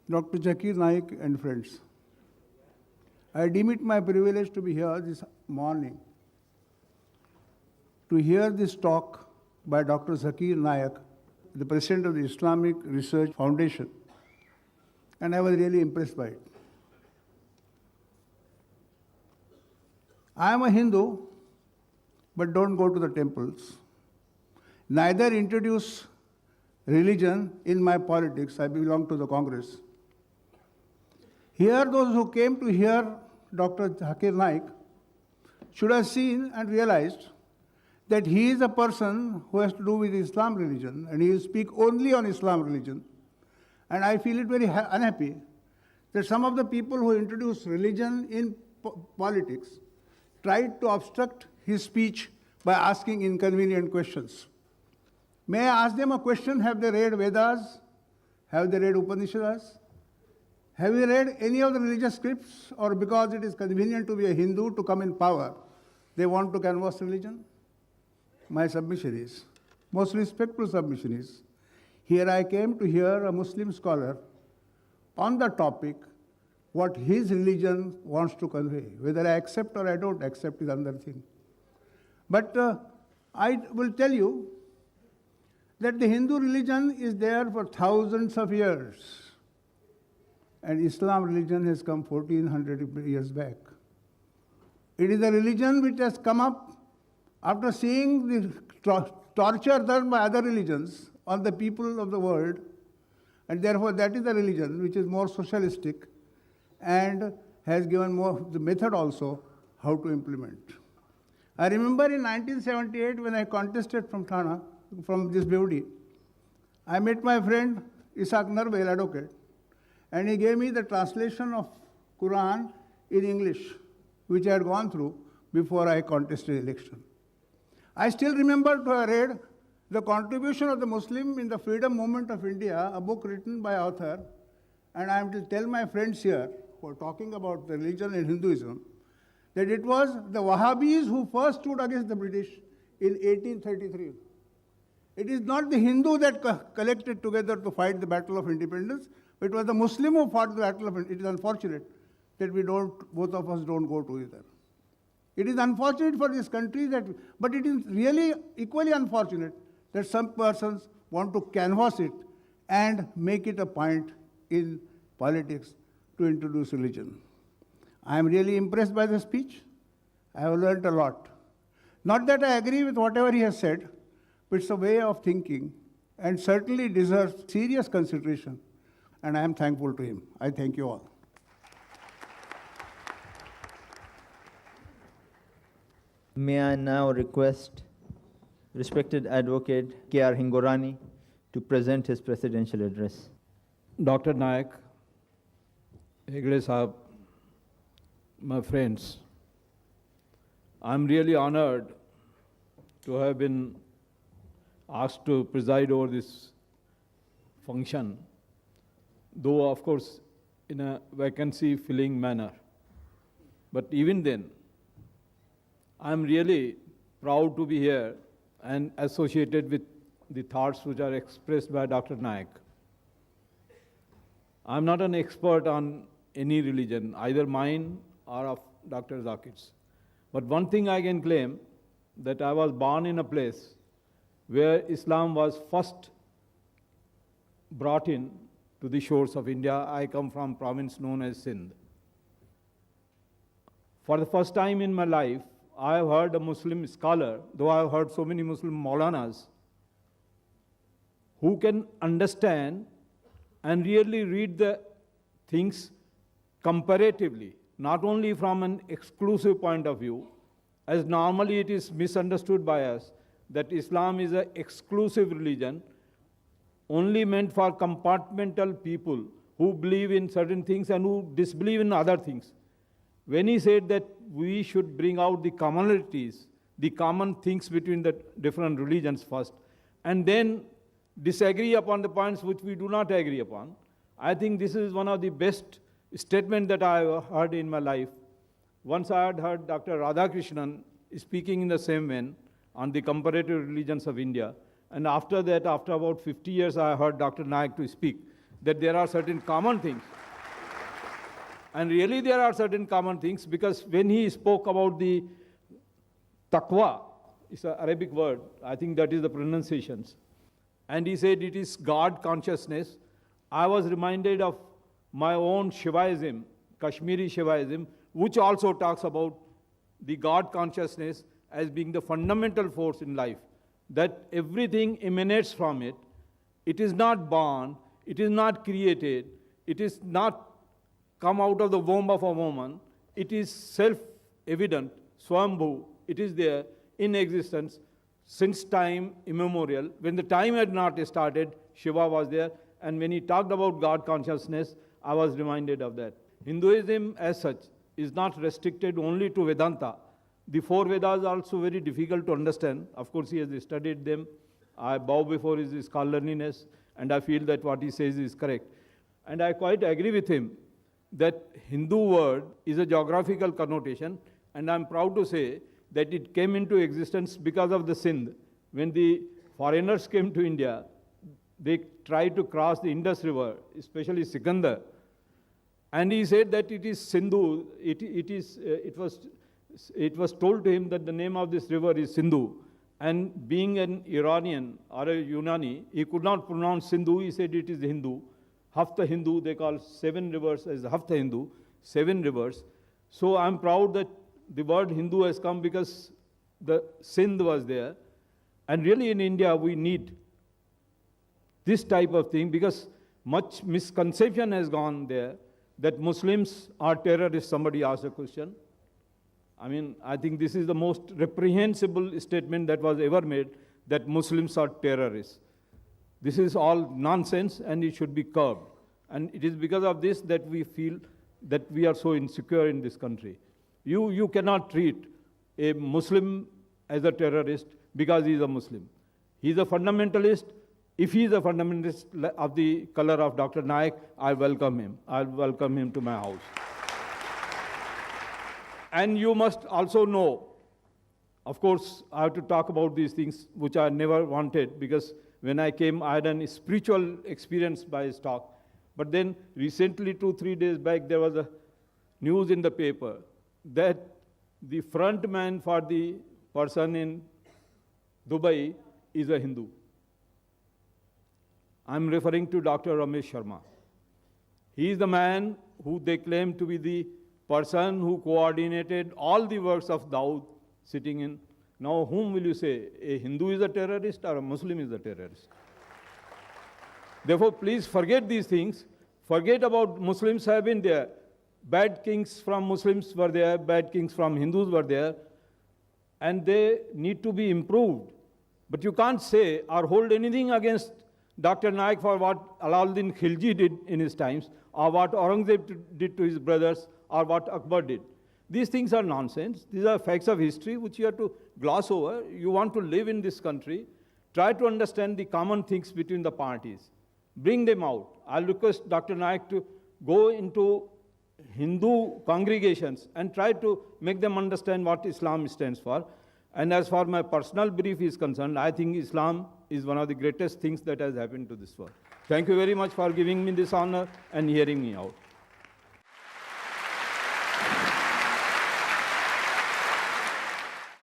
Dr. Zakir Naik and friends. I deem it my privilege to be here this morning to hear this talk by Dr. Zakir Naik, the President of the Islamic Research Foundation, and I was really impressed by it. I am a Hindu, but don't go to the temples. Neither introduce religion in my politics. I belong to the Congress. Here, those who came to hear Dr. Zakir Naik should have seen and realized that he is a person who has to do with Islam religion, and he will speak only on Islam religion. And I feel it very unhappy that some of the people who introduce religion in politics tried to obstruct his speech by asking inconvenient questions. May I ask them a question? Have they read Vedas? Have they read Upanishads? Have you read any of the religious scripts? Or because it is convenient to be a Hindu to come in power, they want to canvass religion? My submission is, most respectful submission is, here I came to hear a Muslim scholar on the topic what his religion wants to convey. Whether I accept or I don't accept is another thing. But I will tell you that the Hindu religion is there for thousands of years, and Islam religion has come 1400 years back. It is a religion which has come up after seeing the torture done by other religions on the people of the world, and therefore that is a religion which is more socialistic and has given more the method also how to implement. I remember in 1978 when I contested from Thana, from this beauty, I met my friend Ishaq Narvel, advocate, and he gave me the translation of Quran in English, which I had gone through before I contested election. I still remember to have read The Contribution of the Muslim in the Freedom Movement of India, a book written by author, and I am to tell my friends here who are talking about the religion and Hinduism, that it was the Wahhabis who first stood against the British in 1833. It is not the Hindu that collected together to fight the Battle of Independence, but it was the Muslim who fought the Battle of Independence. It is unfortunate that both of us don't go together. It is unfortunate for this country, but it is really equally unfortunate that some persons want to canvass it and make it a point in politics to introduce religion. I am really impressed by the speech. I have learned a lot. Not that I agree with whatever he has said, but it's a way of thinking and certainly deserves serious consideration. And I am thankful to him. I thank you all. May I now request respected advocate K.R. Hingorani to present his presidential address. Dr. Naik, Hegde Sahab, my friends, I'm really honored to have been asked to preside over this function, though of course in a vacancy-filling manner. But even then, I'm really proud to be here and associated with the thoughts which are expressed by Dr. Naik. I'm not an expert on any religion, either mine or of Dr. Zakir's. But one thing I can claim, that I was born in a place where Islam was first brought in to the shores of India. I come from a province known as Sindh. For the first time in my life, I have heard a Muslim scholar, though I have heard so many Muslim Maulanas, who can understand and really read the things comparatively, not only from an exclusive point of view, as normally it is misunderstood by us, that Islam is an exclusive religion, only meant for compartmental people who believe in certain things and who disbelieve in other things. When he said that we should bring out the commonalities, the common things between the different religions first, and then disagree upon the points which we do not agree upon, I think this is one of the best statements that I have heard in my life. Once I had heard Dr. Radhakrishnan speaking in the same vein on the comparative religions of India, and after that, after about 50 years, I heard Dr. Naik to speak. that there are certain common things. And really there are certain common things, because when he spoke about the taqwa, it's an Arabic word, I think that is the pronunciations, and he said it is God consciousness, I was reminded of my own Shivaism, Kashmiri Shivaism, which also talks about the God consciousness as being the fundamental force in life, that everything emanates from it. It is not born, it is not created, it is not come out of the womb of a woman, it is self-evident, Swambhu, it is there in existence since time immemorial. When the time had not started, Shiva was there, and when he talked about God consciousness, I was reminded of that. Hinduism as such is not restricted only to Vedanta. The four Vedas are also very difficult to understand. Of course, he has studied them. I bow before his scholarliness, and I feel that what he says is correct. And I quite agree with him that Hindu word is a geographical connotation, and I'm proud to say that it came into existence because of the Sindh. When the foreigners came to India, they tried to cross the Indus River, especially Sikandar. And he said that it is Sindhu. It was told to him that the name of this river is Sindhu. And being an Iranian or a Yunani, he could not pronounce Sindhu. He said it is Hindu. Hafta Hindu, they call 7 rivers as Hafta Hindu, 7 rivers. So I'm proud that the word Hindu has come because the Sindh was there. And really in India, we need this type of thing, because much misconception has gone there that Muslims are terrorists. Somebody asked a question. I mean, I think this is the most reprehensible statement that was ever made, that Muslims are terrorists. This is all nonsense, and it should be curbed. And it is because of this that we feel that we are so insecure in this country. You cannot treat a Muslim as a terrorist because he is a Muslim. He is a fundamentalist. If he is a fundamentalist of the color of Dr. Naik, I welcome him. I'll welcome him to my house. And you must also know, of course, I have to talk about these things which I never wanted, because when I came, I had a spiritual experience by his talk. But then recently, 2-3 days back, there was a news in the paper that the front man for the person in Dubai is a Hindu. I'm referring to Dr. Ramesh Sharma. He is the man who they claim to be the person who coordinated all the works of Dawood sitting in. Now, whom will you say? A Hindu is a terrorist or a Muslim is a terrorist? Therefore, please forget these things. Forget about Muslims have been there. Bad kings from Muslims were there, bad kings from Hindus were there, and they need to be improved. But you can't say or hold anything against Dr. Naik for what Alauddin Khilji did in his times, or what Aurangzeb did to his brothers, or what Akbar did. These things are nonsense. These are facts of history which you have to gloss over. You want to live in this country, try to understand the common things between the parties. Bring them out. I'll request Dr. Naik to go into Hindu congregations and try to make them understand what Islam stands for. And as far as my personal belief is concerned, I think Islam is one of the greatest things that has happened to this world. Thank you very much for giving me this honor and hearing me out.